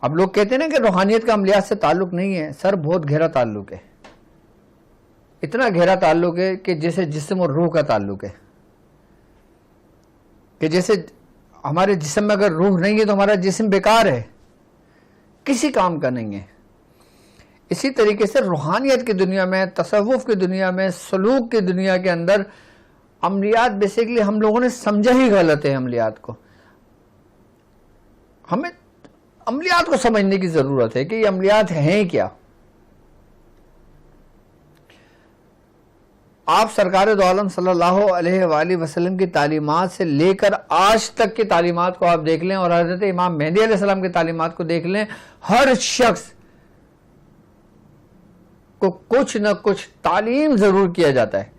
اب لوگ کہتے ہیں نا کہ روحانیت کا عملیات سے تعلق نہیں ہے. سر بہت گہرا تعلق ہے, اتنا گہرا تعلق ہے کہ جیسے جسم اور روح کا تعلق ہے, کہ جیسے ہمارے جسم میں اگر روح نہیں ہے تو ہمارا جسم بیکار ہے, کسی کام کا نہیں ہے. اسی طریقے سے روحانیت کی دنیا میں, تصوف کی دنیا میں, سلوک کی دنیا کے اندر عملیات بیسیکلی ہم لوگوں نے سمجھا ہی غلط ہے. عملیات کو ہمیں عملیات کو سمجھنے کی ضرورت ہے کہ یہ عملیات ہیں کیا. آپ سرکار دو عالم صلی اللہ علیہ وآلہ وسلم کی تعلیمات سے لے کر آج تک کی تعلیمات کو آپ دیکھ لیں, اور حضرت امام مہدی علیہ السلام کی تعلیمات کو دیکھ لیں, ہر شخص کو کچھ نہ کچھ تعلیم ضرور کیا جاتا ہے,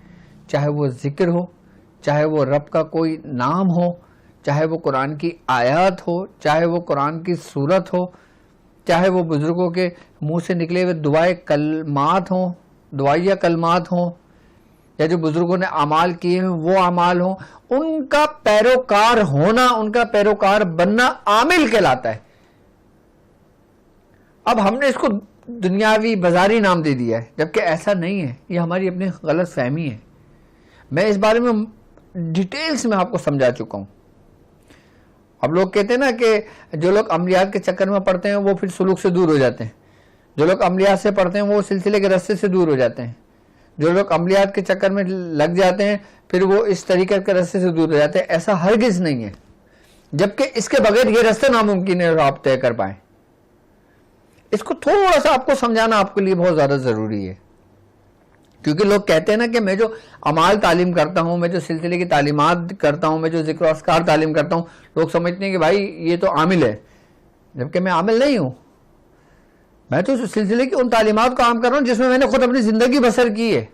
چاہے وہ ذکر ہو, چاہے وہ رب کا کوئی نام ہو, چاہے وہ قرآن کی آیات ہو, چاہے وہ قرآن کی سورت ہو, چاہے وہ بزرگوں کے منہ سے نکلے ہوئے دعائے کلمات ہوں, دعائیہ کلمات ہوں, یا جو بزرگوں نے اعمال کیے ہیں وہ اعمال ہوں. ان کا پیروکار ہونا, ان کا پیروکار بننا عامل کہلاتا ہے. اب ہم نے اس کو دنیاوی بازاری نام دے دیا ہے, جبکہ ایسا نہیں ہے. یہ ہماری اپنی غلط فہمی ہے. میں اس بارے میں ڈیٹیلز میں آپ کو سمجھا چکا ہوں. اب لوگ کہتے ہیں نا کہ جو لوگ عملیات کے چکر میں پڑتے ہیں وہ پھر سلوک سے دور ہو جاتے ہیں, جو لوگ عملیات سے پڑھتے ہیں وہ سلسلے کے راستے سے دور ہو جاتے ہیں, جو لوگ عملیات کے چکر میں لگ جاتے ہیں پھر وہ اس طریقے کے راستے سے دور ہو جاتے ہیں. ایسا ہرگز نہیں ہے, جبکہ اس کے بغیر یہ راستے ناممکن ہے آپ طے کر پائیں. اس کو تھوڑا سا آپ کو سمجھانا آپ کے لیے بہت زیادہ ضروری ہے, کیونکہ لوگ کہتے ہیں نا کہ میں جو اعمال تعلیم کرتا ہوں, میں جو سلسلے کی تعلیمات کرتا ہوں, میں جو ذکر و اذکار تعلیم کرتا ہوں, لوگ سمجھتے ہیں کہ بھائی یہ تو عامل ہے, جبکہ میں عامل نہیں ہوں. میں تو سلسلے کی ان تعلیمات کو عام کر رہا ہوں جس میں نے خود اپنی زندگی بسر کی ہے.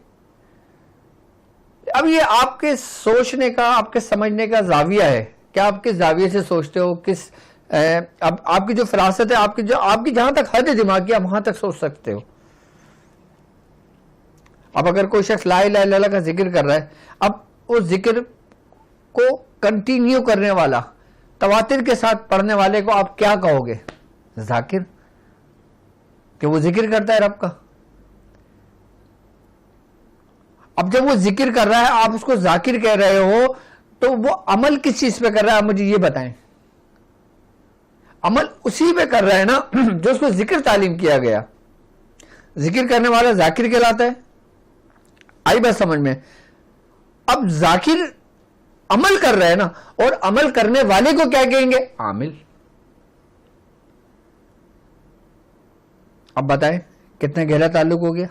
اب یہ آپ کے سوچنے کا, آپ کے سمجھنے کا زاویہ ہے, کیا آپ کس زاویے سے سوچتے ہو, کس اب آپ کی جو فراست ہے, آپ کی جہاں تک حد ہے دماغ کی, آپ وہاں تک سوچ سکتے ہو. اب اگر کوئی شخص لا الہ الا اللہ کا ذکر کر رہا ہے, اب اس ذکر کو کنٹینیو کرنے والا, تواتر کے ساتھ پڑھنے والے کو آپ کیا کہو گے؟ ذاکر, کہ وہ ذکر کرتا ہے رب کا. اب جب وہ ذکر کر رہا ہے آپ اس کو ذاکر کہہ رہے ہو, تو وہ عمل کس چیز پہ کر رہا ہے آپ مجھے یہ بتائیں. عمل اسی پہ کر رہا ہے نا جو اس کو ذکر تعلیم کیا گیا. ذکر کرنے والا ذاکر کہلاتا ہے. آئی بات سمجھ میں؟ اب ذاکر عمل کر رہا ہے نا, اور عمل کرنے والے کو کیا کہیں گے؟ عامل. اب بتائیں کتنا گہرا تعلق ہو گیا.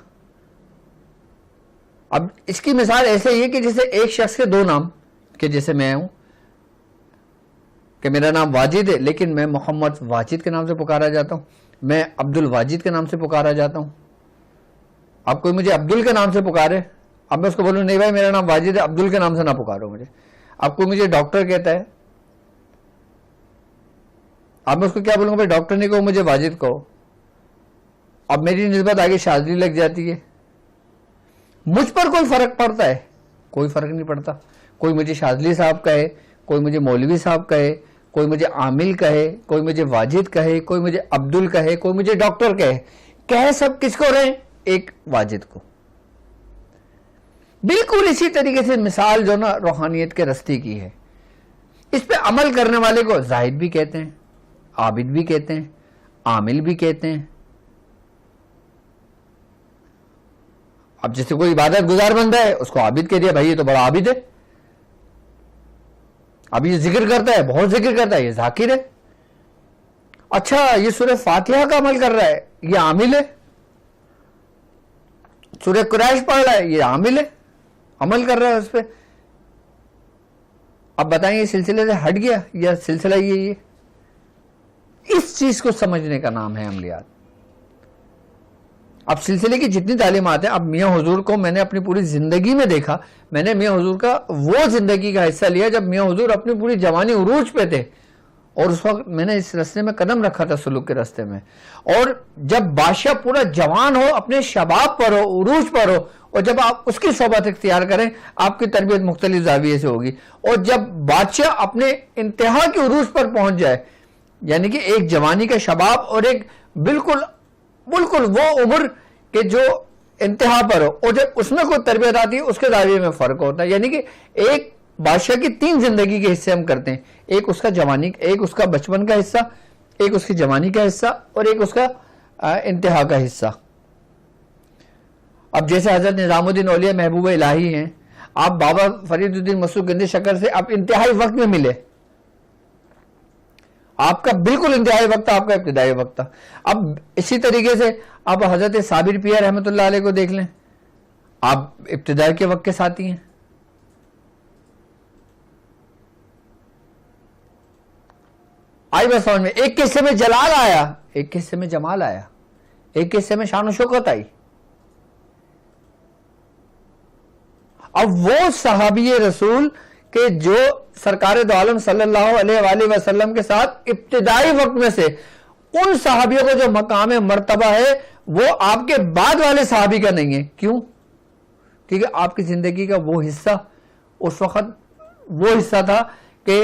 اب اس کی مثال ایسے ہی ہے کہ جیسے ایک شخص کے دو نام, کہ جیسے میں ہوں کہ میرا نام واجد ہے لیکن میں محمد واجد کے نام سے پکارا جاتا ہوں, میں عبد الواجد کے نام سے پکارا جاتا ہوں. اب کوئی مجھے عبدل کے نام سے پکارے, اب میں اس کو بولوں نہیں بھائی میرا نام واجد ہے, عبدل کے نام سے نہ پکارو مجھے. اب کوئی مجھے ڈاکٹر کہتا ہے, اب میں اس کو کیا بولوں گا؟ بھائی ڈاکٹر نہیں کہو, مجھے واجد کہو. اب میری نسبت آگے شاذلی لگ جاتی ہے. مجھ پر کوئی فرق پڑتا ہے؟ کوئی فرق نہیں پڑتا. کوئی مجھے شاذلی صاحب کہے, کوئی مجھے مولوی صاحب کہے, کوئی مجھے عامل کہے, کوئی مجھے واجد کہے, کوئی مجھے عبدل کہے, کوئی مجھے ڈاکٹر کہے سب کس کو رہے؟ ایک واجد کو. بالکل اسی طریقے سے مثال جو نا روحانیت کے رستے کی ہے. اس پہ عمل کرنے والے کو زاہد بھی کہتے ہیں, عابد بھی کہتے ہیں, عامل بھی کہتے ہیں. اب جیسے کوئی عبادت گزار بندہ ہے اس کو عابد کہہ دیا, بھائی یہ تو بڑا عابد ہے. اب یہ ذکر کرتا ہے, بہت ذکر کرتا ہے, یہ ذاکر ہے. اچھا یہ سورہ فاتحہ کا عمل کر رہا ہے, یہ عامل ہے. سورہ قریش پڑھ رہا ہے, یہ عامل ہے, عمل کر رہا ہے اس پہ. اب بتائیں یہ سلسلے سے ہٹ گیا یا سلسلہ یہ اس چیز کو سمجھنے کا نام ہے عملیات. اب سلسلے کی جتنی تعلیمات ہیں, اب میاں حضور کو میں نے اپنی پوری زندگی میں دیکھا. میں نے میاں حضور کا وہ زندگی کا حصہ لیا جب میاں حضور اپنی پوری جوانی عروج پہ تھے, اور اس وقت میں نے اس راستے میں قدم رکھا تھا, سلوک کے راستے میں. اور جب بادشاہ پورا جوان ہو, اپنے شباب پر ہو, عروج پر ہو, اور جب آپ اس کی صحبت اختیار کریں آپ کی تربیت مختلف زاویے سے ہوگی. اور جب بادشاہ اپنے انتہا کی عروج پر پہنچ جائے, یعنی کہ ایک جوانی کا شباب اور ایک بالکل وہ عمر کہ جو انتہا پر ہو، اور جب اس میں کوئی تربیت آتی ہے اس کے دائرے میں فرق ہوتا ہے. یعنی کہ ایک بادشاہ کی 3 زندگی کے حصے ہم کرتے ہیں، ایک اس کا جوانی، ایک اس کا بچپن کا حصہ، ایک اس کی جوانی کا حصہ، اور ایک اس کا انتہا کا حصہ. اب جیسے حضرت نظام الدین اولیاء محبوب الہی ہیں، آپ بابا فرید الدین مسعود گنج شکر سے آپ انتہائی وقت میں ملے. آپ کا بالکل انتہائی وقت تھا، آپ کا ابتدائی وقت تھا. اب اسی طریقے سے آپ حضرت صابر پیر رحمۃ اللہ علیہ کو دیکھ لیں، آپ ابتدائی کے وقت کے ساتھی ہیں. آئی بس سمجھ میں، ایک قصے میں جلال آیا، ایک قصے میں جمال آیا، ایک قصے میں شان و شوکت آئی. اب وہ صحابی رسول کہ جو سرکار دو عالم صلی اللہ علیہ وآلہ وسلم کے ساتھ ابتدائی وقت میں سے، ان صحابیوں کو جو مقام مرتبہ ہے وہ آپ کے بعد والے صحابی کا نہیں ہے. کیوں؟ کیونکہ آپ کی زندگی کا وہ حصہ اس وقت وہ حصہ تھا کہ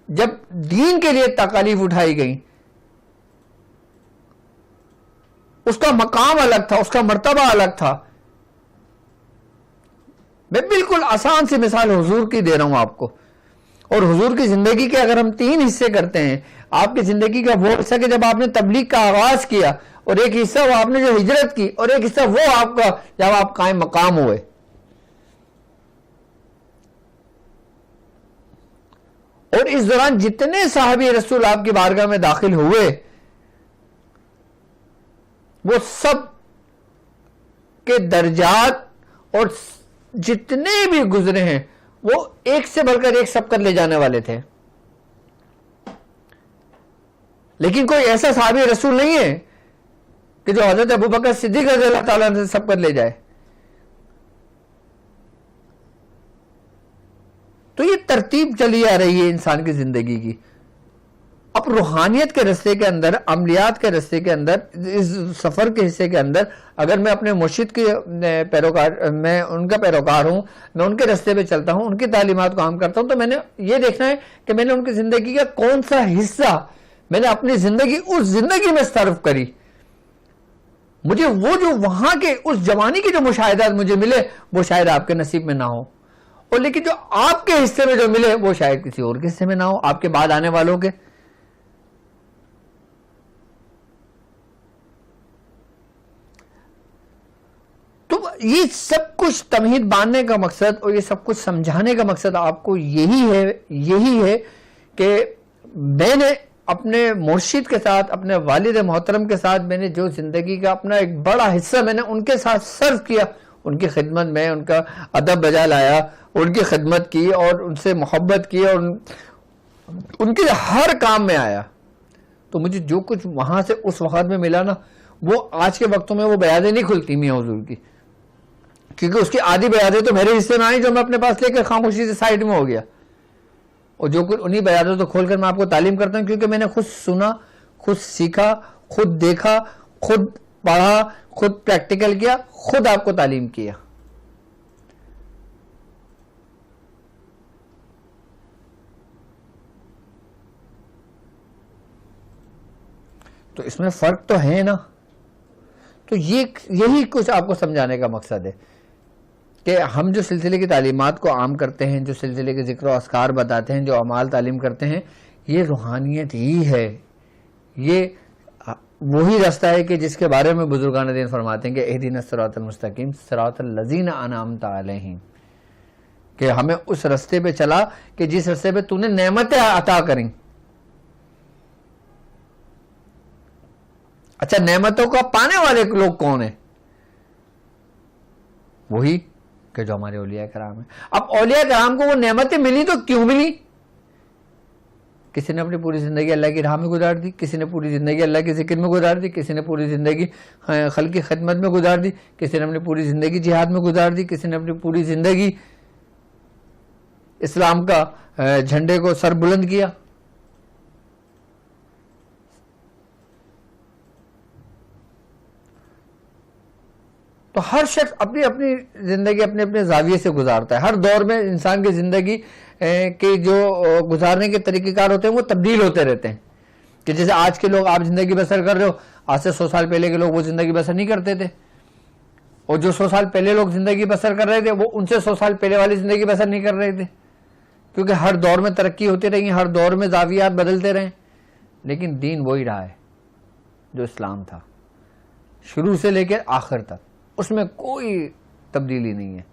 جب دین کے لیے تکالیف اٹھائی گئیں، اس کا مقام الگ تھا، اس کا مرتبہ الگ تھا. میں بالکل آسان سی مثال حضور کی دے رہا ہوں آپ کو. اور حضور کی زندگی کے اگر ہم 3 حصے کرتے ہیں، آپ کی زندگی کا وہ حصہ کہ جب آپ نے تبلیغ کا آغاز کیا، اور ایک حصہ وہ آپ نے جو ہجرت کی، اور ایک حصہ وہ آپ کا جب آپ قائم مقام ہوئے. اور اس دوران جتنے صحابی رسول آپ کی بارگاہ میں داخل ہوئے، وہ سب کے درجات اور جتنے بھی گزرے ہیں وہ ایک سے بڑھ کر ایک سبقت لے جانے والے تھے. لیکن کوئی ایسا صحابی رسول نہیں ہے کہ جو حضرت ابوبکر صدیق رضی اللہ تعالیٰ سے سبقت لے جائے. تو یہ ترتیب چلی آ رہی ہے انسان کی زندگی کی. اب روحانیت کے رستے کے اندر، عملیات کے رستے کے اندر، اس سفر کے حصے کے اندر اگر میں اپنے مرشد کے پیروکار، میں ان کا پیروکار ہوں، میں ان کے رستے پہ چلتا ہوں، ان کی تعلیمات کو عام کرتا ہوں، تو میں نے یہ دیکھنا ہے کہ میں نے ان کی زندگی کا کون سا حصہ میں نے اپنی زندگی اس زندگی میں صرف کری. مجھے وہ جو وہاں کے اس جوانی کے جو مشاہدات مجھے ملے وہ شاید آپ کے نصیب میں نہ ہو، اور لیکن جو آپ کے حصے میں جو ملے وہ شاید کسی اور کے حصے میں نہ ہو، آپ کے بعد آنے والوں کے. تو یہ سب کچھ تمہید باندھنے کا مقصد اور یہ سب کچھ سمجھانے کا مقصد آپ کو یہی ہے کہ میں نے اپنے مرشد کے ساتھ، اپنے والد محترم کے ساتھ میں نے جو زندگی کا اپنا ایک بڑا حصہ میں نے ان کے ساتھ صرف کیا، ان کی خدمت میں ان کا ادب بجا لایا، ان کی خدمت کی اور ان سے محبت کی اور ان کے ہر کام میں آیا. تو مجھے جو کچھ وہاں سے اس وقت میں ملا نا، وہ آج کے وقتوں میں وہ بیادیں نہیں کھلتی میاں حضور کی، کیونکہ اس کی آدھی بیادیں تو میرے حصے میں آئی جو میں اپنے پاس لے کر خاموشی سے سائڈ میں ہو گیا. اور جو کچھ انہی بیادوں تو کھول کر میں آپ کو تعلیم کرتا ہوں، کیونکہ میں نے خود سنا، خود سیکھا، خود دیکھا، خود پڑھا، خود پریکٹیکل کیا، خود آپ کو تعلیم کیا. تو اس میں فرق تو ہے نا. تو یہی کچھ آپ کو سمجھانے کا مقصد ہے کہ ہم جو سلسلے کی تعلیمات کو عام کرتے ہیں، جو سلسلے کے ذکر و اذکار بتاتے ہیں، جو اعمال تعلیم کرتے ہیں، یہ روحانیت ہی ہے. یہ وہی راستہ ہے کہ جس کے بارے میں بزرگان دین فرماتے ہیں کہ اہدنا الصراط المستقیم صراط الذین انعمت علیہم، کہ ہمیں اس راستے پہ چلا کہ جس راستے پہ تو نے نعمتیں عطا کریں. اچھا، نعمتوں کا پانے والے لوگ کون ہیں؟ وہی کہ جو ہمارے اولیاء کرام ہیں. اب اولیاء کرام کو وہ نعمتیں ملی تو کیوں ملی؟ کسی نے اپنی پوری زندگی اللہ کی راہ میں گزار دی، کسی نے پوری زندگی اللہ کے ذکر میں گزار دی، کسی نے پوری زندگی خلق کی خدمت میں گزار دی، کسی نے اپنی پوری زندگی جہاد میں گزار دی، کسی نے اپنی پوری زندگی اسلام کا جھنڈے کو سر بلند کیا. تو ہر شخص اپنی اپنی زندگی اپنے اپنے زاویے سے گزارتا ہے. ہر دور میں انسان کی زندگی کے جو گزارنے کے طریقہ کار ہوتے ہیں وہ تبدیل ہوتے رہتے ہیں. کہ جیسے آج کے لوگ آپ زندگی بسر کر رہے ہو، آج سے 100 سال پہلے کے لوگ وہ زندگی بسر نہیں کرتے تھے، اور جو 100 سال پہلے لوگ زندگی بسر کر رہے تھے وہ ان سے 100 سال پہلے والی زندگی بسر نہیں کر رہے تھے، کیونکہ ہر دور میں ترقی ہوتی رہی، ہر دور میں زاویات بدلتے رہے، لیکن دین وہی رہا ہے جو اسلام تھا شروع سے لے کر آخر تک، اس میں کوئی تبدیلی نہیں ہے۔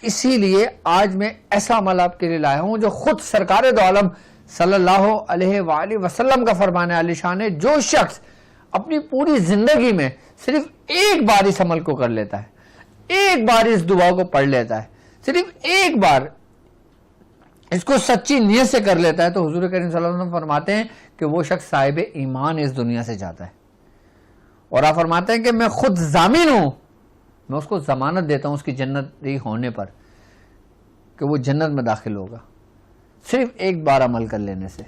اسی لیے آج میں ایسا عمل آپ کے لیے لایا ہوں جو خود سرکار دو عالم صلی اللہ علیہ وآلہ وسلم کا فرمان عالی شان ہے، جو شخص اپنی پوری زندگی میں صرف ایک بار اس عمل کو کر لیتا ہے، ایک بار اس دعا کو پڑھ لیتا ہے، صرف ایک بار اس کو سچی نیت سے کر لیتا ہے، تو حضور کریم صلی اللہ علیہ وسلم فرماتے ہیں کہ وہ شخص صاحب ایمان اس دنیا سے جاتا ہے، اور آپ فرماتے ہیں کہ میں خود ضامن ہوں، میں اس کو ضمانت دیتا ہوں اس کی جنتی ہونے پر کہ وہ جنت میں داخل ہوگا، صرف ایک بار عمل کر لینے سے۔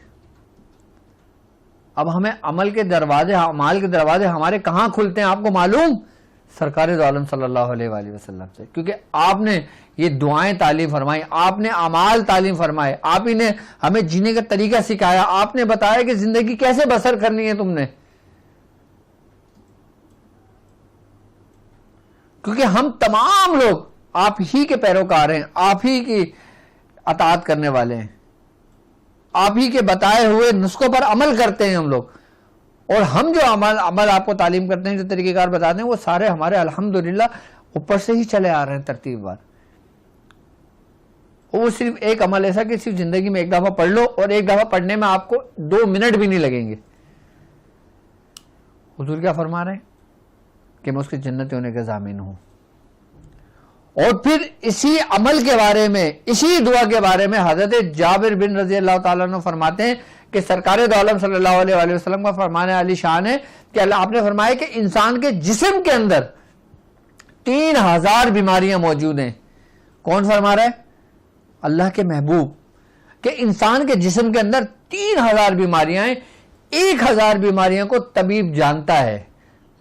اب ہمیں عمل کے دروازے، اعمال کے دروازے ہمارے کہاں کھلتے ہیں آپ کو معلوم؟ سرکار دو عالم صلی اللہ علیہ وآلہ وسلم سے، کیونکہ آپ نے یہ دعائیں تعلیم فرمائی، آپ نے اعمال تعلیم فرمائے، آپ ہی نے ہمیں جینے کا طریقہ سکھایا، آپ نے بتایا کہ زندگی کیسے بسر کرنی ہے تم نے، کیونکہ ہم تمام لوگ آپ ہی کے پیروکار ہیں، آپ ہی کی اطاعت کرنے والے ہیں، آپ ہی کے بتائے ہوئے نسخوں پر عمل کرتے ہیں ہم لوگ، اور ہم جو عمل آپ کو تعلیم کرتے ہیں، جو طریقہ کار بتاتے ہیں، وہ سارے ہمارے الحمدللہ اوپر سے ہی چلے آ رہے ہیں ترتیب وار۔ وہ صرف ایک عمل ایسا کہ صرف زندگی میں ایک دفعہ پڑھ لو، اور ایک دفعہ پڑھنے میں آپ کو 2 منٹ بھی نہیں لگیں گے۔ حضور کیا فرما رہے ہیں کہ میں اس کے جنتی ہونے کا ضامن ہوں۔ اور پھر اسی عمل کے بارے میں، اسی دعا کے بارے میں حضرت جابر بن رضی اللہ تعالیٰ عنہ فرماتے ہیں کہ سرکار دو عالم صلی اللہ علیہ وآلہ وسلم کا فرمان عالی شان ہے کہ اللہ آپ نے فرمایا کہ انسان کے جسم کے اندر 3000 بیماریاں موجود ہیں۔ کون فرما رہا ہے؟ اللہ کے محبوب، کہ انسان کے جسم کے اندر 3000 بیماریاں ہیں، 1000 بیماریوں کو طبیب جانتا ہے،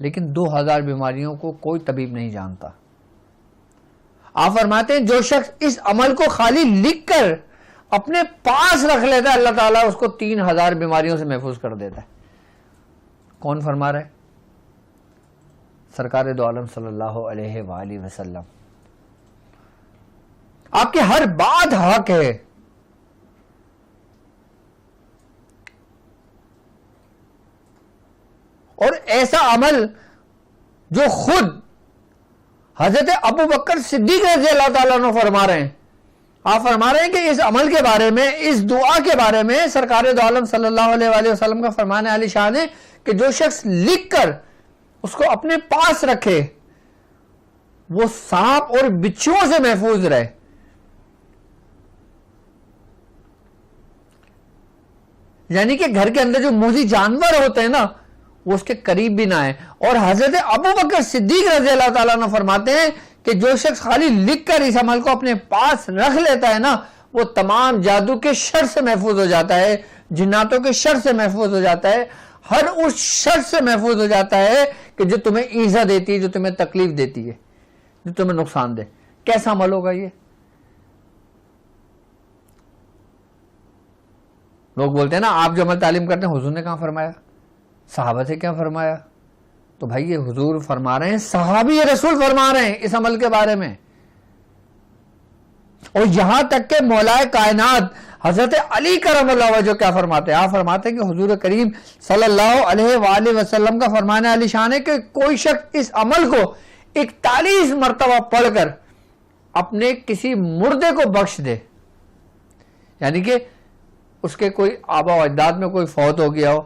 لیکن 2000 بیماریوں کو کوئی طبیب نہیں جانتا۔ آپ فرماتے ہیں جو شخص اس عمل کو خالی لکھ کر اپنے پاس رکھ لیتا ہے، اللہ تعالیٰ اس کو 3000 بیماریوں سے محفوظ کر دیتا ہے۔ کون فرما رہا ہے؟ سرکار دو عالم صلی اللہ علیہ وآلہ وسلم۔ آپ کی ہر بات حق ہے، اور ایسا عمل جو خود حضرت ابو بکر صدیق رضی اللہ تعالیٰ عنہ فرما رہے ہیں، آپ فرما رہے ہیں کہ اس عمل کے بارے میں، اس دعا کے بارے میں سرکار دو عالم صلی اللہ علیہ وآلہ وسلم کا فرمان عالی شان ہے کہ جو شخص لکھ کر اس کو اپنے پاس رکھے وہ سانپ اور بچھوؤں سے محفوظ رہے۔ یعنی کہ گھر کے اندر جو موذی جانور ہوتے ہیں نا، وہ اس کے قریب بھی نہ آئے۔ اور حضرت ابو بکر صدیق رضی اللہ تعالیٰ عنہ فرماتے ہیں کہ جو شخص خالی لکھ کر اس عمل کو اپنے پاس رکھ لیتا ہے نا، وہ تمام جادو کے شر سے محفوظ ہو جاتا ہے، جناتوں کے شر سے محفوظ ہو جاتا ہے، ہر اس شر سے محفوظ ہو جاتا ہے کہ جو تمہیں ایذا دیتی ہے، جو تمہیں تکلیف دیتی ہے، جو تمہیں نقصان دے۔ کیسا عمل ہوگا یہ؟ لوگ بولتے ہیں نا آپ جو عمل تعلیم کرتے ہیں حضور نے کہاں فرمایا، صحابہ سے کیا فرمایا؟ تو بھائی یہ حضور فرما رہے ہیں، صحابی رسول فرما رہے ہیں اس عمل کے بارے میں، اور یہاں تک کہ مولا کائنات حضرت علی کرم اللہ وجہ کیا فرماتے ہیں؟ آپ فرماتے ہیں کہ حضور کریم صلی اللہ علیہ وآلہ وسلم کا فرمان علی شان ہے کہ کوئی شخص اس عمل کو 41 مرتبہ پڑھ کر اپنے کسی مردے کو بخش دے، یعنی کہ اس کے کوئی آبا و اجداد میں کوئی فوت ہو گیا ہو،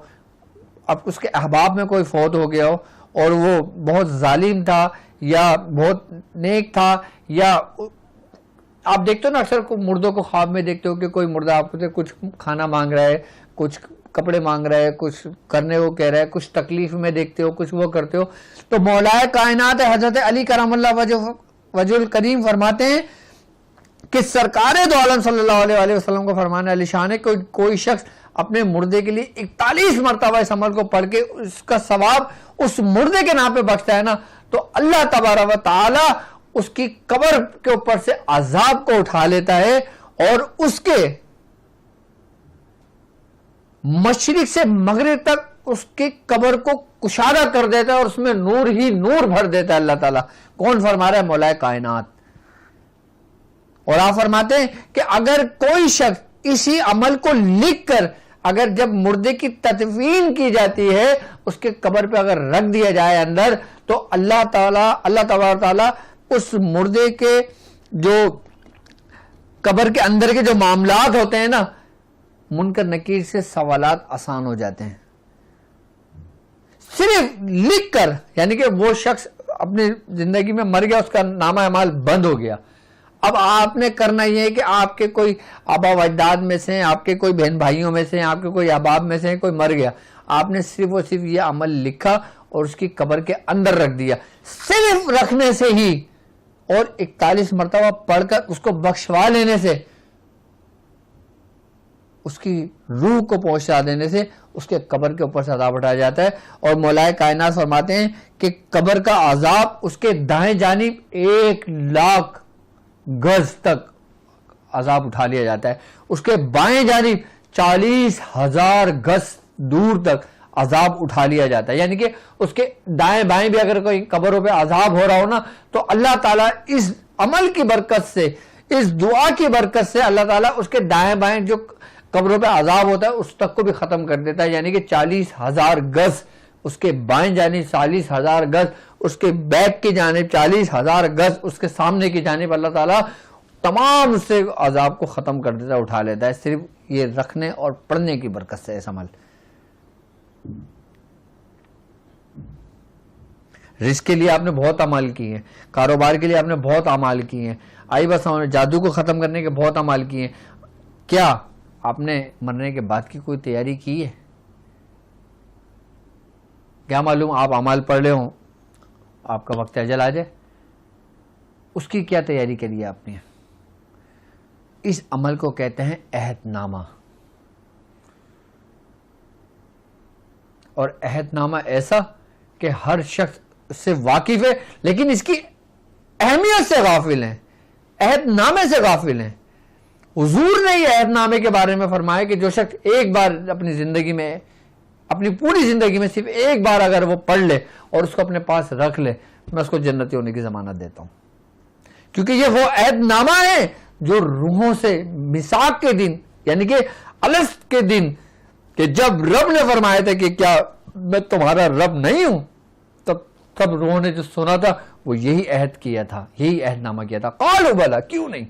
اب اس کے احباب میں کوئی فوت ہو گیا ہو، اور وہ بہت ظالم تھا یا بہت نیک تھا، یا آپ دیکھتے ہو نا اکثر مردوں کو خواب میں دیکھتے ہو کہ کوئی مردہ آپ کو کچھ کھانا مانگ رہا ہے، کچھ کپڑے مانگ رہا ہے، کچھ کرنے کو کہہ رہا ہے، کچھ تکلیف میں دیکھتے ہو، کچھ وہ کرتے ہو۔ تو مولا کائنات حضرت علی کرم اللہ وجہ الکریم فرماتے ہیں کہ سرکار دو عالم صلی اللہ علیہ وآلہ وسلم کو فرمان علی شان ہے کہ کوئی شخص اپنے مردے کے لیے 41 مرتبہ اس عمل کو پڑھ کے اس کا ثواب اس مردے کے نام پہ بخشتا ہے نا، تو اللہ تبارک و تعالی اس کی قبر کے اوپر سے عذاب کو اٹھا لیتا ہے اور اس کے مشرق سے مغرب تک اس کی قبر کو کشادہ کر دیتا ہے اور اس میں نور ہی نور بھر دیتا ہے اللہ تعالیٰ. کون فرما رہا ہے؟ مولا کائنات. اور آپ فرماتے ہیں کہ اگر کوئی شخص اسی عمل کو لکھ کر اگر جب مردے کی تدفین کی جاتی ہے اس کے قبر پہ اگر رکھ دیا جائے اندر، تو اللہ تبارک تعالیٰ اس مردے کے جو قبر کے اندر کے جو معاملات ہوتے ہیں نا، منکر نکیر سے سوالات آسان ہو جاتے ہیں صرف لکھ کر. یعنی کہ وہ شخص اپنی زندگی میں مر گیا، اس کا نامہ اعمال بند ہو گیا. اب آپ نے کرنا یہ ہے کہ آپ کے کوئی آبا و اجداد میں سے، آپ کے کوئی بہن بھائیوں میں سے، آپ کے کوئی احباب میں سے کوئی مر گیا، آپ نے صرف اور صرف یہ عمل لکھا اور اس کی قبر کے اندر رکھ دیا. صرف رکھنے سے ہی اور 41 مرتبہ پڑھ کر اس کو بخشوا لینے سے، اس کی روح کو پہنچا دینے سے اس کے قبر کے اوپر سے عذاب اٹھایا جاتا ہے. اور مولا کائنات فرماتے ہیں کہ قبر کا عذاب اس کے دائیں جانب 1,00,000 گز تک عذاب اٹھا لیا جاتا ہے، اس کے بائیں جانب 40,000 گز دور تک عذاب اٹھا لیا جاتا ہے. یعنی کہ اس کے دائیں بائیں بھی اگر کوئی قبروں پہ عذاب ہو رہا ہو نا، تو اللہ تعالیٰ اس عمل کی برکت سے، اس دعا کی برکت سے اللہ تعالیٰ اس کے دائیں بائیں جو قبروں پہ عذاب ہوتا ہے اس تک کو بھی ختم کر دیتا ہے. یعنی کہ 40,000 گز اس کے بائیں جانب، 40,000 گز اس کے بیک کی جانب، 40,000 گز اس کے سامنے کی جانب اللہ تعالیٰ تمام اس سے عذاب کو ختم کر دیتا ہے، اٹھا لیتا ہے، صرف یہ رکھنے اور پڑھنے کی برکت سے. اس عمل رزق کے لیے آپ نے بہت عمل کیے ہیں، کاروبار کے لیے آپ نے بہت عمل کیے ہیں، آئی بس جادو کو ختم کرنے کے بہت عمل کیے ہیں. کیا آپ نے مرنے کے بعد کی کوئی تیاری کی ہے؟ کیا معلوم آپ عمل پڑھ رہے ہوں، آپ کا وقت اجل آ جائے. اس کی کیا تیاری کری ہے آپ نے؟ اس عمل کو کہتے ہیں عہد نامہ. اور عہد نامہ ایسا کہ ہر شخص اس سے واقف ہے لیکن اس کی اہمیت سے غافل ہیں، عہد نامے سے غافل ہیں. حضور نے یہ عہد نامے کے بارے میں فرمایا کہ جو شخص ایک بار اپنی زندگی میں، اپنی پوری زندگی میں صرف ایک بار اگر وہ پڑھ لے اور اس کو اپنے پاس رکھ لے، میں اس کو جنتی ہونے کی ضمانت دیتا ہوں. کیونکہ یہ وہ عہد نامہ ہے جو روحوں سے میثاق کے دن، یعنی کہ الست کے دن، کہ جب رب نے فرمایا تھا کہ کیا میں تمہارا رب نہیں ہوں، تب روحوں نے جو سنا تھا وہ یہی عہد کیا تھا، یہی عہد نامہ کیا تھا. قالوا بلا، کیوں نہیں.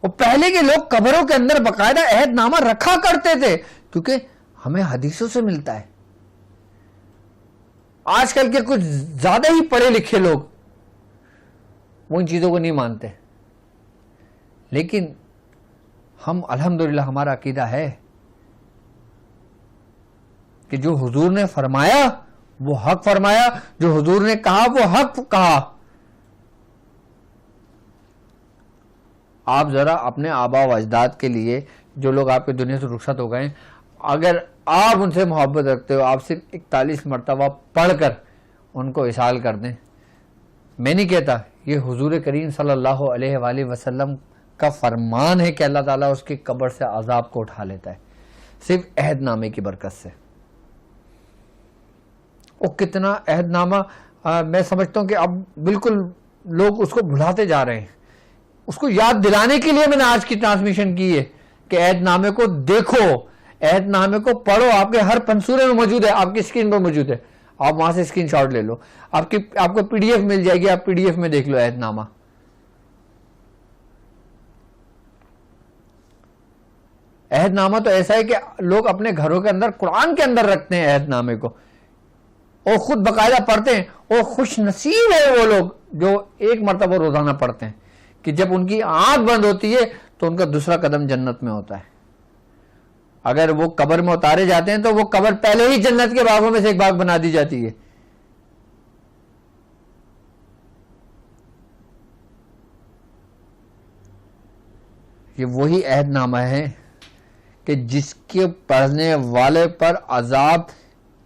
وہ پہلے کے لوگ قبروں کے اندر باقاعدہ عہد نامہ رکھا کرتے تھے، کیونکہ ہمیں حدیثوں سے ملتا ہے. آج کل کے کچھ زیادہ ہی پڑھے لکھے لوگ وہ ان چیزوں کو نہیں مانتے، لیکن ہم الحمدللہ ہمارا عقیدہ ہے کہ جو حضور نے فرمایا وہ حق فرمایا، جو حضور نے کہا وہ حق کہا. آپ ذرا اپنے آبا و اجداد کے لیے، جو لوگ آپ کی دنیا سے رخصت ہو گئے، اگر آپ ان سے محبت رکھتے ہو، آپ صرف 41 مرتبہ پڑھ کر ان کو اصال کر دیں. میں نہیں کہتا، یہ حضور کریم صلی اللہ علیہ وآلہ وسلم کا فرمان ہے کہ اللہ تعالیٰ اس کی قبر سے عذاب کو اٹھا لیتا ہے صرف عہد نامے کی برکت سے. وہ کتنا عہد نامہ، میں سمجھتا ہوں کہ اب بالکل لوگ اس کو بھلاتے جا رہے ہیں. اس کو یاد دلانے کے لیے میں نے آج کی ٹرانسمیشن کی ہے کہ عہد نامے کو دیکھو، عہد نامے کو پڑھو. آپ کے ہر پنسورے میں موجود ہے، آپ کی اسکرین پر موجود ہے، آپ وہاں سے اسکرین شاٹ لے لو، آپ کو پی ڈی ایف مل جائے گی، آپ پی ڈی ایف میں دیکھ لو عہد نامہ. عہد نامہ تو ایسا ہے کہ لوگ اپنے گھروں کے اندر قرآن کے اندر رکھتے ہیں عہد نامے کو اور خود باقاعدہ پڑھتے ہیں. اور خوش نصیب ہے وہ لوگ جو ایک مرتبہ روزانہ پڑھتے ہیں کہ جب ان کی آنکھ بند ہوتی ہے تو ان کا دوسرا قدم جنت میں ہوتا ہے. اگر وہ قبر میں اتارے جاتے ہیں تو وہ قبر پہلے ہی جنت کے باغوں میں سے ایک باغ بنا دی جاتی ہے. یہ وہی عہد نامہ ہے کہ جس کے پڑھنے والے پر عذاب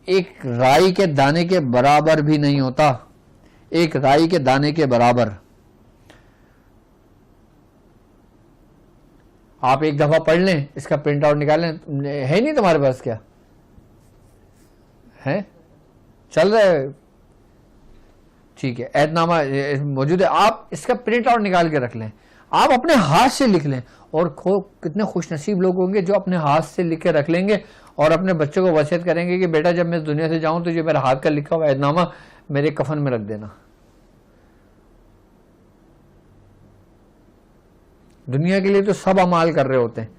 ایک رائی کے دانے کے برابر بھی نہیں ہوتا، ایک رائی کے دانے کے برابر. آپ ایک دفعہ پڑھ لیں، اس کا پرنٹ آؤٹ نکال لیں. ہے نہیں تمہارے پاس؟ کیا ہے؟ چل رہا ہے؟ ٹھیک ہے، عہد نامہ موجود ہے. آپ اس کا پرنٹ آؤٹ نکال کے رکھ لیں، آپ اپنے ہاتھ سے لکھ لیں. اور کتنے خوش نصیب لوگ ہوں گے جو اپنے ہاتھ سے لکھ کے رکھ لیں گے اور اپنے بچوں کو وصیت کریں گے کہ بیٹا جب میں دنیا سے جاؤں تو یہ میرا ہاتھ کا لکھا ہوا عہد نامہ میرے کفن میں رکھ دینا. دنیا کے لیے تو سب اعمال کر رہے ہوتے ہیں،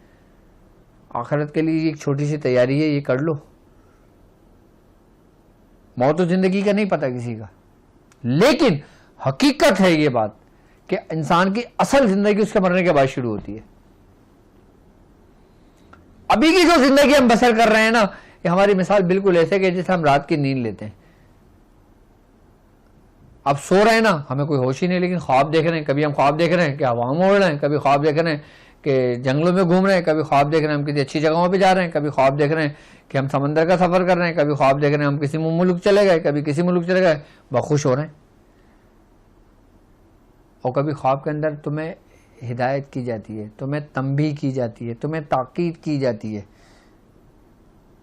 آخرت کے لیے ایک چھوٹی سی تیاری ہے، یہ کر لو. موت و زندگی کا نہیں پتا کسی کا، لیکن حقیقت ہے یہ بات کہ انسان کی اصل زندگی اس کے مرنے کے بعد شروع ہوتی ہے. ابھی کی جو زندگی ہم بسر کر رہے ہیں نا، یہ ہماری مثال بالکل ایسے کہ جیسے ہم رات کی نیند لیتے ہیں. اب سو رہے ہیں نا، ہمیں کوئی ہوش ہی نہیں، لیکن خواب دیکھ رہے ہیں. کبھی ہم خواب دیکھ رہے ہیں کہ ہوا میں اڑ رہے ہیں، کبھی خواب دیکھ رہے ہیں کہ جنگلوں میں گھوم رہے ہیں، کبھی خواب دیکھ رہے ہیں ہم کسی اچھی جگہوں پہ جا رہے ہیں، کبھی خواب دیکھ رہے ہیں کہ ہم سمندر کا سفر کر رہے ہیں، کبھی خواب دیکھ رہے ہیں ہم کسی ملک چلے گئے، کبھی کسی ملک چلے گئے، بہت خوش ہو رہے ہیں. اور کبھی خواب کے اندر تمہیں ہدایت کی جاتی ہے، تمہیں تنبیہ کی جاتی ہے، تمہیں تاکید کی جاتی ہے،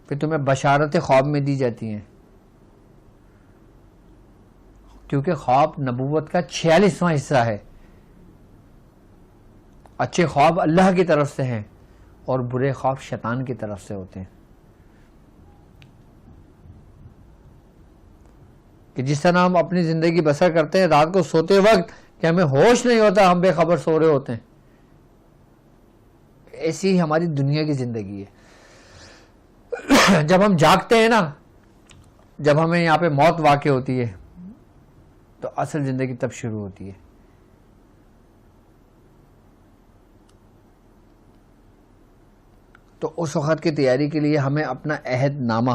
پھر تمہیں بشارتیں خواب میں دی جاتی ہیں. کیونکہ خواب نبوت کا 46واں حصہ ہے. اچھے خواب اللہ کی طرف سے ہیں اور برے خواب شیطان کی طرف سے ہوتے ہیں. کہ جس طرح ہم اپنی زندگی بسر کرتے ہیں رات کو سوتے وقت کہ ہمیں ہوش نہیں ہوتا، ہم بے خبر سو رہے ہوتے ہیں، ایسی ہی ہماری دنیا کی زندگی ہے. جب ہم جاگتے ہیں نا، جب ہمیں یہاں پہ موت واقع ہوتی ہے تو اصل زندگی تب شروع ہوتی ہے. تو اس وقت کی تیاری کے لیے ہمیں اپنا عہد نامہ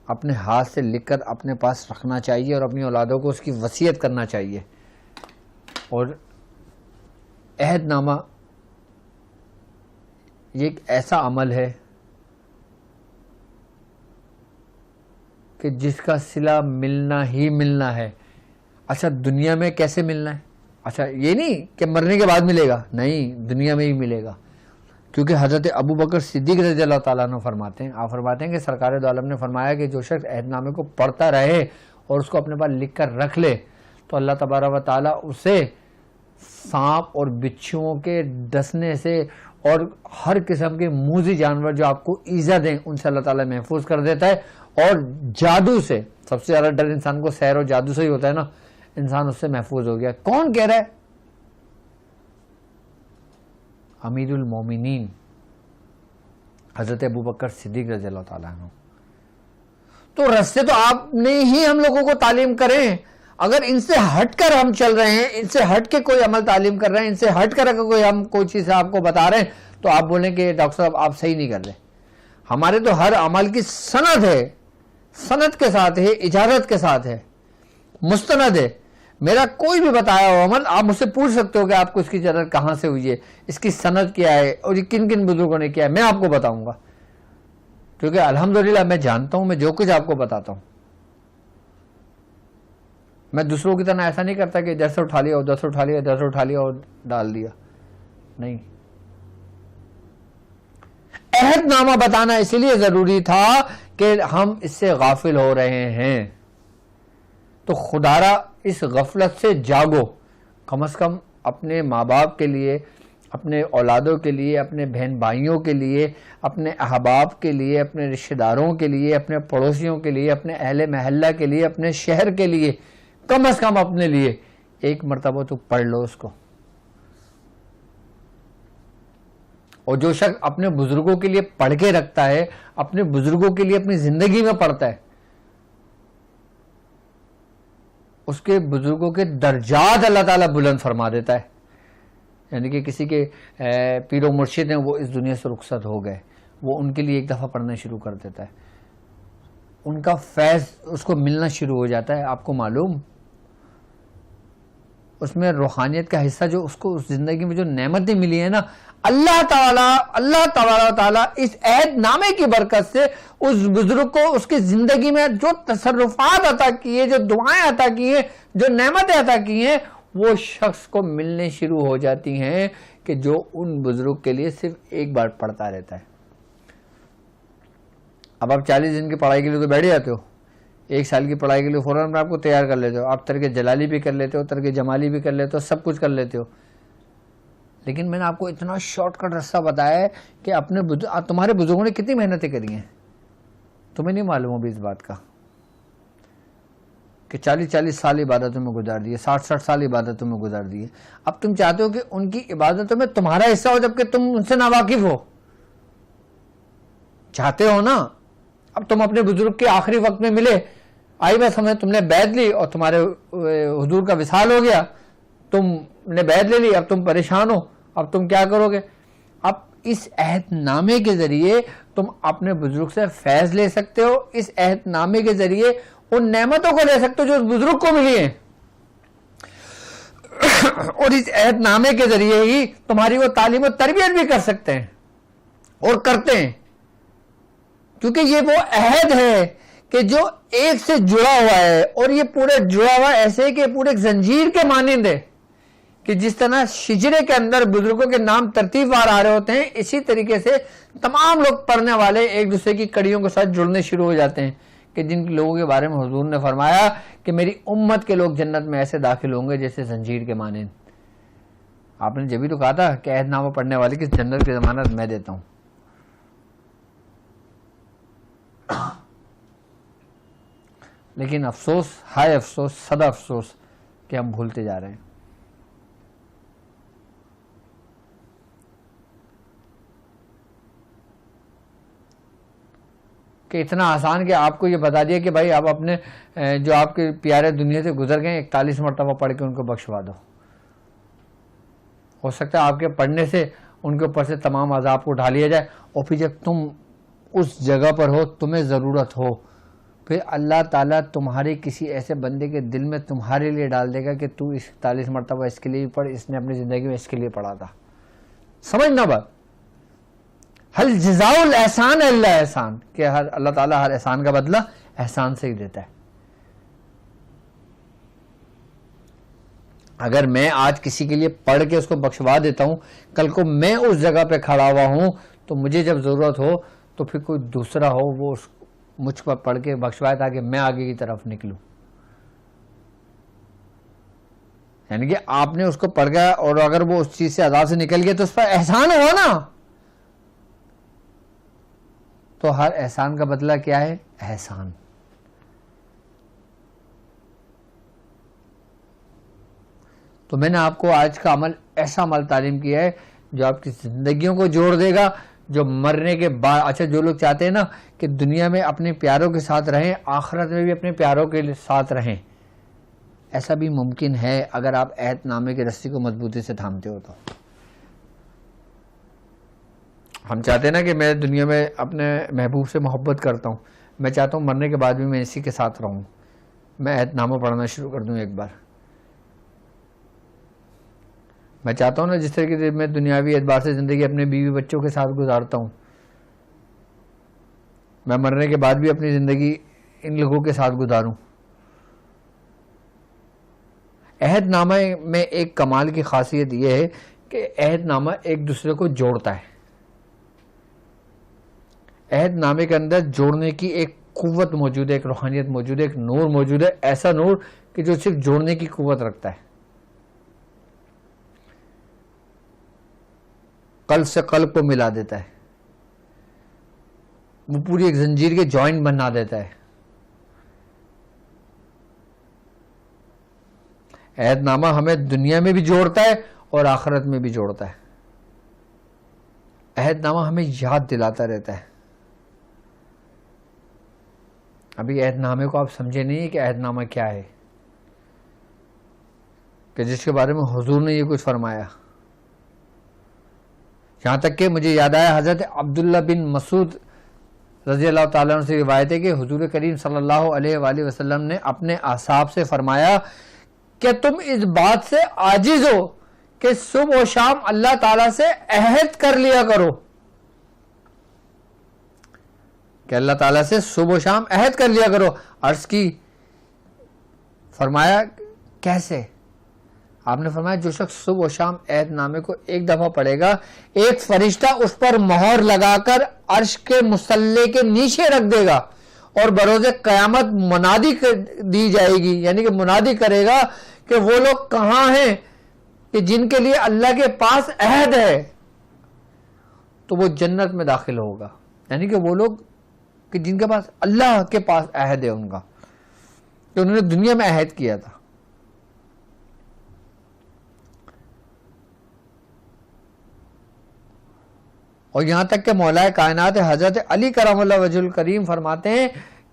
اپنے ہاتھ سے لکھ کر اپنے پاس رکھنا چاہیے اور اپنی اولادوں کو اس کی وصیت کرنا چاہیے. اور عہد نامہ یہ ایک ایسا عمل ہے کہ جس کا صلہ ملنا ہی ملنا ہے. اچھا دنیا میں کیسے ملنا ہے؟ اچھا یہ نہیں کہ مرنے کے بعد ملے گا، نہیں، دنیا میں ہی ملے گا. کیونکہ حضرت ابو بکر صدیق رضی اللہ تعالیٰ عنہ فرماتے ہیں، آپ فرماتے ہیں کہ سرکار دو عالم نے فرمایا کہ جو شخص عہد نامے کو پڑھتا رہے اور اس کو اپنے پاس لکھ کر رکھ لے تو اللہ تبارک و تعالیٰ اسے سانپ اور بچھوؤں کے ڈسنے سے اور ہر قسم کے موذی جانور جو آپ کو ایذا دیں ان سے اللہ تعالیٰ محفوظ کر دیتا ہے. اور جادو سے، سب سے زیادہ ڈر انسان کو سحر اور جادو سے ہی ہوتا ہے نا، انسان اس سے محفوظ ہو گیا. کون کہہ رہا ہے؟ امیر المومنین حضرت ابوبکر صدیق رضی اللہ تعالیٰ عنہ. تو رستے تو آپ نے ہی ہم لوگوں کو تعلیم کریں. اگر ان سے ہٹ کر ہم چل رہے ہیں، ان سے ہٹ کے کوئی عمل تعلیم کر رہے ہیں، ان سے ہٹ کر اگر ہم کوئی چیز آپ کو بتا رہے ہیں تو آپ بولیں کہ ڈاکٹر صاحب آپ صحیح نہیں کر رہے. ہمارے تو ہر عمل کی سند ہے، سند کے ساتھ ہے، اجازت کے ساتھ ہے، مستند ہے. میرا کوئی بھی بتایا ہوا عمل آپ مجھ سے پوچھ سکتے ہو کہ آپ کو اس کی اجازت کہاں سے ہوئی ہے، اس کی سند کیا ہے اور یہ کن کن بزرگوں نے کیا ہے، میں آپ کو بتاؤں گا. کیونکہ الحمدللہ میں جانتا ہوں، میں جو کچھ آپ کو بتاتا ہوں میں دوسروں کی طرح ایسا نہیں کرتا کہ ادھر سے اٹھا لیا ادھر سے اٹھا لیا ادھر سے اٹھا لیا اور ڈال دیا. نہیں، عہد نامہ بتانا اسی لیے ضروری تھا کہ ہم اس سے غافل ہو رہے ہیں. تو خدارا اس غفلت سے جاگو، کم از کم اپنے ماں باپ کے لیے، اپنے اولادوں کے لیے، اپنے بہن بھائیوں کے لیے، اپنے احباب کے لیے، اپنے رشتہ داروں کے لیے، اپنے پڑوسیوں کے لیے، اپنے اہل محلہ کے لیے، اپنے شہر کے لیے، کم از کم اپنے لیے ایک مرتبہ تو پڑھ لو اس کو. اور جو شخص اپنے بزرگوں کے لیے پڑھ کے رکھتا ہے، اپنے بزرگوں کے لیے اپنی زندگی میں پڑھتا ہے، اس کے بزرگوں کے درجات اللہ تعالیٰ بلند فرما دیتا ہے. یعنی کہ کسی کے پیر و مرشد ہیں، وہ اس دنیا سے رخصت ہو گئے، وہ ان کے لیے ایک دفعہ پڑھنا شروع کر دیتا ہے، ان کا فیض اس کو ملنا شروع ہو جاتا ہے. آپ کو معلوم اس میں روحانیت کا حصہ جو اس کو اس زندگی میں جو نعمتیں ملی ہیں نا، اللہ تبارک و تعالیٰ اس عہد نامے کی برکت سے اس بزرگ کو اس کی زندگی میں جو تصرفات عطا کیے، جو دعائیں عطا کی ہیں، جو نعمتیں عطا کی ہیں، وہ شخص کو ملنے شروع ہو جاتی ہیں کہ جو ان بزرگ کے لیے صرف ایک بار پڑھتا رہتا ہے۔ اب آپ 40 دن کی پڑھائی کے لیے تو بیٹھ جاتے ہو، 1 سال کی پڑھائی کے لیے فوراً آپ کو تیار کر لیتے ہو، آپ ترک جلالی بھی کر لیتے ہو، ترک جمالی بھی کر لیتے ہو، سب کچھ کر لیتے ہو، لیکن میں نے آپ کو اتنا شارٹ کٹ راستہ بتایا ہے کہ تمہارے بزرگوں نے کتنی محنتیں کری ہیں، تمہیں نہیں معلوم ہو بھی اس بات کا کہ 40 سال عبادتوں میں گزار دیے، 60 سال عبادتوں میں گزار دیے۔ اب تم چاہتے ہو کہ ان کی عبادتوں میں تمہارا حصہ ہو جبکہ تم ان سے ناواقف ہو، چاہتے ہو نا؟ اب تم اپنے بزرگ کے آخری وقت میں ملے، آئی بس ہمیں تم نے بیعت لی اور تمہارے حضور کا وصال ہو گیا، تم نے بیعت لے لی، اب تم پریشان ہو، اب تم کیا کرو گے؟ اب اس عہد نامے کے ذریعے تم اپنے بزرگ سے فیض لے سکتے ہو، اس عہد نامے کے ذریعے ان نعمتوں کو لے سکتے ہو جو اس بزرگ کو ملی ہیں، اور اس عہد نامے کے ذریعے ہی تمہاری وہ تعلیم و تربیت بھی کر سکتے ہیں اور کرتے ہیں، کیونکہ یہ وہ عہد ہے کہ جو ایک سے جڑا ہوا ہے، اور یہ پورے جڑا ہوا ایسے کہ پورے ایک زنجیر کے مانند ہے کہ جس طرح شجرے کے اندر بزرگوں کے نام ترتیب وار آ رہے ہوتے ہیں، اسی طریقے سے تمام لوگ پڑھنے والے ایک دوسرے کی کڑیوں کے ساتھ جڑنے شروع ہو جاتے ہیں، کہ جن لوگوں کے بارے میں حضور نے فرمایا کہ میری امت کے لوگ جنت میں ایسے داخل ہوں گے جیسے زنجیر کے مانند۔ آپ نے جبھی تو کہا تھا کہ عہد نامہ پڑھنے والے کی جنت کی ضمانت میں دیتا ہوں۔ لیکن افسوس، ہائے افسوس، سدا افسوس کہ ہم بھولتے جا رہے ہیں۔ کہ اتنا آسان کہ آپ کو یہ بتا دیا کہ بھائی آپ اپنے جو آپ کے پیارے دنیا سے گزر گئے 41 مرتبہ پڑھ کے ان کو بخشوا دو۔ ہو سکتا ہے آپ کے پڑھنے سے ان کے اوپر سے تمام عذاب کو اٹھا لیا جائے، اور پھر جب تم اس جگہ پر ہو، تمہیں ضرورت ہو، پھر اللہ تعالیٰ تمہارے کسی ایسے بندے کے دل میں تمہارے لیے ڈال دے گا کہ تو 41 مرتبہ اس کے لیے پڑھ، اس نے اپنی زندگی میں اس کے لیے پڑھا تھا۔ سمجھنا بات، حل جزاء الاحسان الا احسان، کہ اللہ تعالیٰ ہر احسان کا بدلہ احسان سے ہی دیتا ہے۔ اگر میں آج کسی کے لیے پڑھ کے اس کو بخشوا دیتا ہوں، کل کو میں اس جگہ پہ کھڑا ہوا ہوں تو مجھے جب ضرورت ہو تو پھر کوئی دوسرا ہو وہ مجھ پر پڑھ کے بخشوائے تاکہ میں آگے کی طرف نکلوں۔ یعنی کہ آپ نے اس کو پڑھ گیا اور اگر وہ اس چیز سے عذاب سے نکل گیا تو اس پر احسان ہوا نا، تو ہر احسان کا بدلہ کیا ہے؟ احسان۔ تو میں نے آپ کو آج کا عمل، ایسا عمل تعلیم کیا ہے جو آپ کی زندگیوں کو جوڑ دے گا، جو مرنے کے بعد، اچھا جو لوگ چاہتے ہیں نا کہ دنیا میں اپنے پیاروں کے ساتھ رہیں، آخرت میں بھی اپنے پیاروں کے ساتھ رہیں، ایسا بھی ممکن ہے اگر آپ عہد نامے کے رسی کو مضبوطی سے تھامتے ہو تو۔ ہم چاہتے ہیں نا کہ میں دنیا میں اپنے محبوب سے محبت کرتا ہوں، میں چاہتا ہوں مرنے کے بعد بھی میں اسی کے ساتھ رہوں، میں عہد نامہ پڑھنا شروع کر دوں ایک بار۔ میں چاہتا ہوں نا جس طریقے سے میں دنیاوی اعتبار سے زندگی اپنے بیوی بچوں کے ساتھ گزارتا ہوں، میں مرنے کے بعد بھی اپنی زندگی ان لوگوں کے ساتھ گزاروں۔ عہد نامہ میں ایک کمال کی خاصیت یہ ہے کہ عہد نامہ ایک دوسرے کو جوڑتا ہے۔ عہد نامے کے اندر جوڑنے کی ایک قوت موجود ہے، ایک روحانیت موجود ہے، ایک نور موجود ہے، ایسا نور کہ جو صرف جوڑنے کی قوت رکھتا ہے، قلب سے قلب کو ملا دیتا ہے، وہ پوری ایک زنجیر کے جوائنٹ بنا دیتا ہے۔ عہد نامہ ہمیں دنیا میں بھی جوڑتا ہے اور آخرت میں بھی جوڑتا ہے۔ عہد نامہ ہمیں یاد دلاتا رہتا ہے۔ ابھی عہد نامے کو آپ سمجھے نہیں کہ عہد نامہ کیا ہے، کہ جس کے بارے میں حضور نے یہ کچھ فرمایا، یہاں تک کہ مجھے یاد آیا حضرت عبداللہ بن مسعود رضی اللہ تعالیٰ عنہ سے روایت ہے کہ حضور کریم صلی اللہ علیہ وآلہ وسلم نے اپنے اصحاب سے فرمایا کہ تم اس بات سے عاجز ہو کہ صبح و شام اللہ تعالیٰ سے عہد کر لیا کرو، کہ اللہ تعالیٰ سے صبح و شام عہد کر لیا کرو۔ عرض کی، فرمایا کیسے؟ آپ نے فرمایا جو شخص صبح و شام عہد نامے کو ایک دفعہ پڑھے گا، ایک فرشتہ اس پر مہر لگا کر عرش کے مصلے کے نیچے رکھ دے گا، اور بروز قیامت منادی دی جائے گی، یعنی کہ منادی کرے گا کہ وہ لوگ کہاں ہیں کہ جن کے لیے اللہ کے پاس عہد ہے، تو وہ جنت میں داخل ہوگا، یعنی کہ وہ لوگ کہ جن کے پاس اللہ کے پاس عہد ہے ان کا، کہ انہوں نے دنیا میں عہد کیا تھا۔ اور یہاں تک کہ مولا کائنات حضرت علی کرم اللہ وجہ الکریم فرماتے ہیں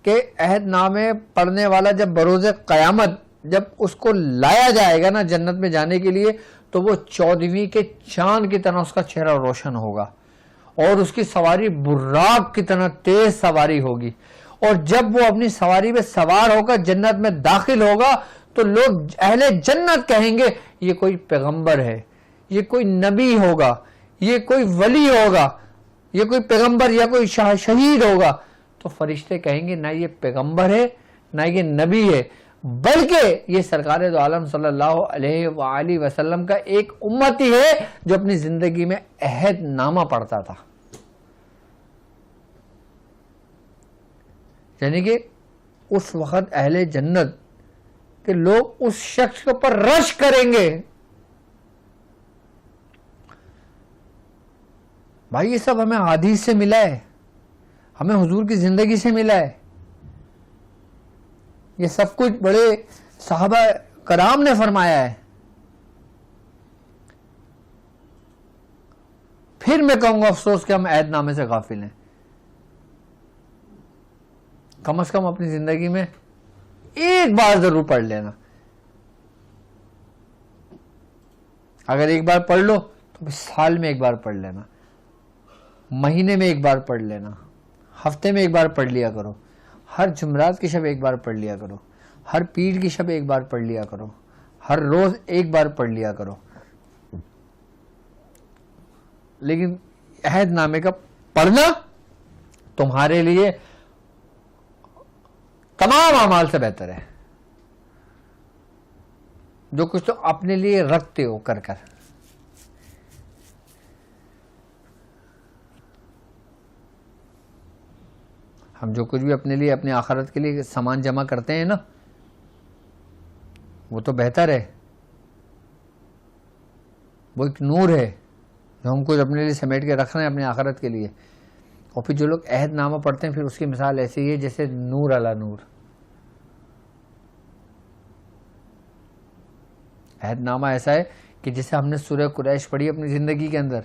کہ عہد نامے پڑھنے والا جب بروز قیامت جب اس کو لایا جائے گا نا جنت میں جانے کے لیے، تو وہ 14ویں کے چاند کی طرح اس کا چہرہ روشن ہوگا، اور اس کی سواری براق کی طرح تیز سواری ہوگی، اور جب وہ اپنی سواری میں سوار ہو کر جنت میں داخل ہوگا تو لوگ اہل جنت کہیں گے یہ کوئی پیغمبر ہے، یہ کوئی نبی ہوگا، یہ کوئی ولی ہوگا، یہ کوئی پیغمبر یا کوئی شہید ہوگا۔ تو فرشتے کہیں گے نہ یہ پیغمبر ہے نہ یہ نبی ہے، بلکہ یہ سرکار دو عالم صلی اللہ علیہ وآلہ وسلم کا ایک امتی ہے جو اپنی زندگی میں عہد نامہ پڑھتا تھا۔ یعنی کہ اس وقت اہل جنت کے لوگ اس شخص کے اوپر رش کریں گے۔ بھائی یہ سب ہمیں حدیث سے ملا ہے، ہمیں حضور کی زندگی سے ملا ہے، یہ سب کچھ بڑے صحابہ کرام نے فرمایا ہے۔ پھر میں کہوں گا افسوس کہ ہم عہد نامے سے غافل ہیں۔ کم از کم اپنی زندگی میں ایک بار ضرور پڑھ لینا، اگر ایک بار پڑھ لو تو سال میں ایک بار پڑھ لینا، مہینے میں ایک بار پڑھ لینا، ہفتے میں ایک بار پڑھ لیا کرو، ہر جمعرات کی شب ایک بار پڑھ لیا کرو، ہر پیر کی شب ایک بار پڑھ لیا کرو، ہر روز ایک بار پڑھ لیا کرو۔ لیکن عہد نامے کا پڑھنا تمہارے لیے تمام اعمال سے بہتر ہے، جو کچھ تو اپنے لیے رکھتے ہو کر کر۔ ہم جو کچھ بھی اپنے لیے اپنی آخرت کے لیے سامان جمع کرتے ہیں نا، وہ تو بہتر ہے، وہ ایک نور ہے جو ہم کچھ اپنے لیے سمیٹ کے رکھ رہے ہیں اپنی آخرت کے لیے۔ اور پھر جو لوگ عہد نامہ پڑھتے ہیں پھر اس کی مثال ایسی ہے جیسے نور علی نور۔ عہد نامہ ایسا ہے کہ جیسے ہم نے سورہ قریش پڑھی اپنی زندگی کے اندر،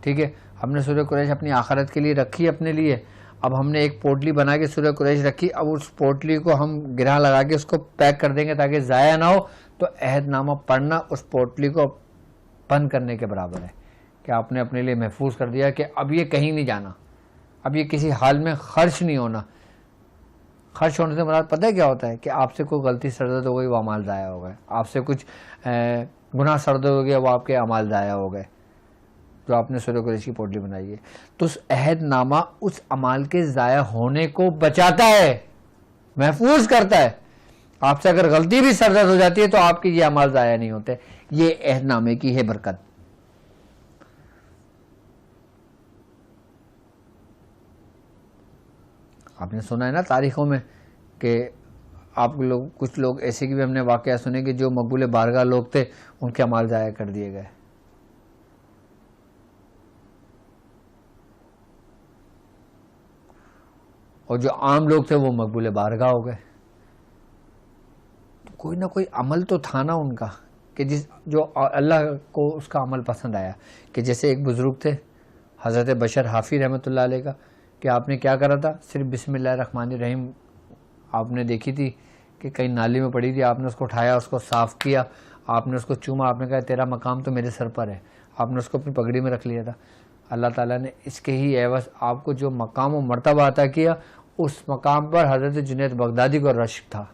ٹھیک ہے، ہم نے سورہ قریش اپنی آخرت کے لیے رکھی اپنے لیے، اب ہم نے ایک پوٹلی بنا کے سورہ قریش رکھی، اب اس پوٹلی کو ہم گرہ لگا کے اس کو پیک کر دیں گے تاکہ ضائع نہ ہو، تو عہد نامہ پڑھنا اس پوٹلی کو بند کرنے کے برابر ہے کہ آپ نے اپنے لیے محفوظ کر دیا کہ اب یہ کہیں نہیں جانا، اب یہ کسی حال میں خرچ نہیں ہونا۔ خرچ ہونے سے مراد پتہ ہے کیا ہوتا ہے؟ کہ آپ سے کوئی غلطی سرزد ہو گئی وہ اعمال ضائع ہو گئے، آپ سے کچھ گناہ سرزد ہو گیا وہ آپ کے اعمال ضائع ہو گئے جو آپ نے سورہ قریش کی پوٹلی بنائی ہے۔ تو اس عہد نامہ اس اعمال کے ضائع ہونے کو بچاتا ہے، محفوظ کرتا ہے۔ آپ سے اگر غلطی بھی سرزد ہو جاتی ہے تو آپ کے یہ اعمال ضائع نہیں ہوتے، یہ عہد نامے کی ہے برکت۔ آپ نے سنا ہے نا تاریخوں میں کہ آپ لوگ کچھ لوگ ایسے کی بھی ہم نے واقعہ سنے کہ جو مقبول بارگاہ لوگ تھے ان کے اعمال ضائع کر دیے گئے۔ اور جو عام لوگ تھے وہ مقبول بارگاہ ہو گئے۔ تو کوئی نہ کوئی عمل تو تھا نا ان کا کہ جو اللہ کو اس کا عمل پسند آیا۔ کہ جیسے ایک بزرگ تھے حضرت بشر حافی رحمۃ اللہ علیہ کا، کہ آپ نے کیا کرا تھا؟ صرف بسم اللہ الرحمن الرحیم آپ نے دیکھی تھی کہ کہیں نالی میں پڑی تھی، آپ نے اس کو اٹھایا، اس کو صاف کیا، آپ نے اس کو چوما، آپ نے کہا تیرا مقام تو میرے سر پر ہے، آپ نے اس کو اپنی پگڑی میں رکھ لیا تھا۔ اللہ تعالیٰ نے اس کے ہی عوض آپ کو جو مقام و مرتبہ عطا کیا، اس مقام پر حضرت جنید بغدادی کو رشک تھا۔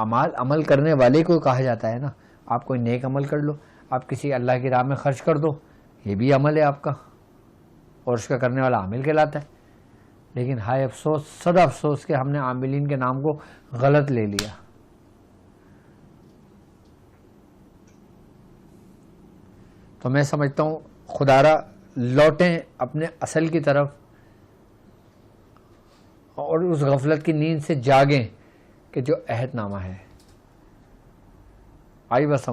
عمل کرنے والے کو کہا جاتا ہے نا. آپ کوئی نیک عمل کر لو, آپ کسی اللہ کی راہ میں خرچ کر دو, یہ بھی عمل ہے آپ کا, اور اس کا کرنے والا عامل کہلاتا ہے. لیکن ہائے افسوس, صد افسوس کہ ہم نے عاملین کے نام کو غلط لے لیا. تو میں سمجھتا ہوں خدارا لوٹیں اپنے اصل کی طرف, اور اس غفلت کی نیند سے جاگیں کہ جو عہد نامہ ہے. آئی بس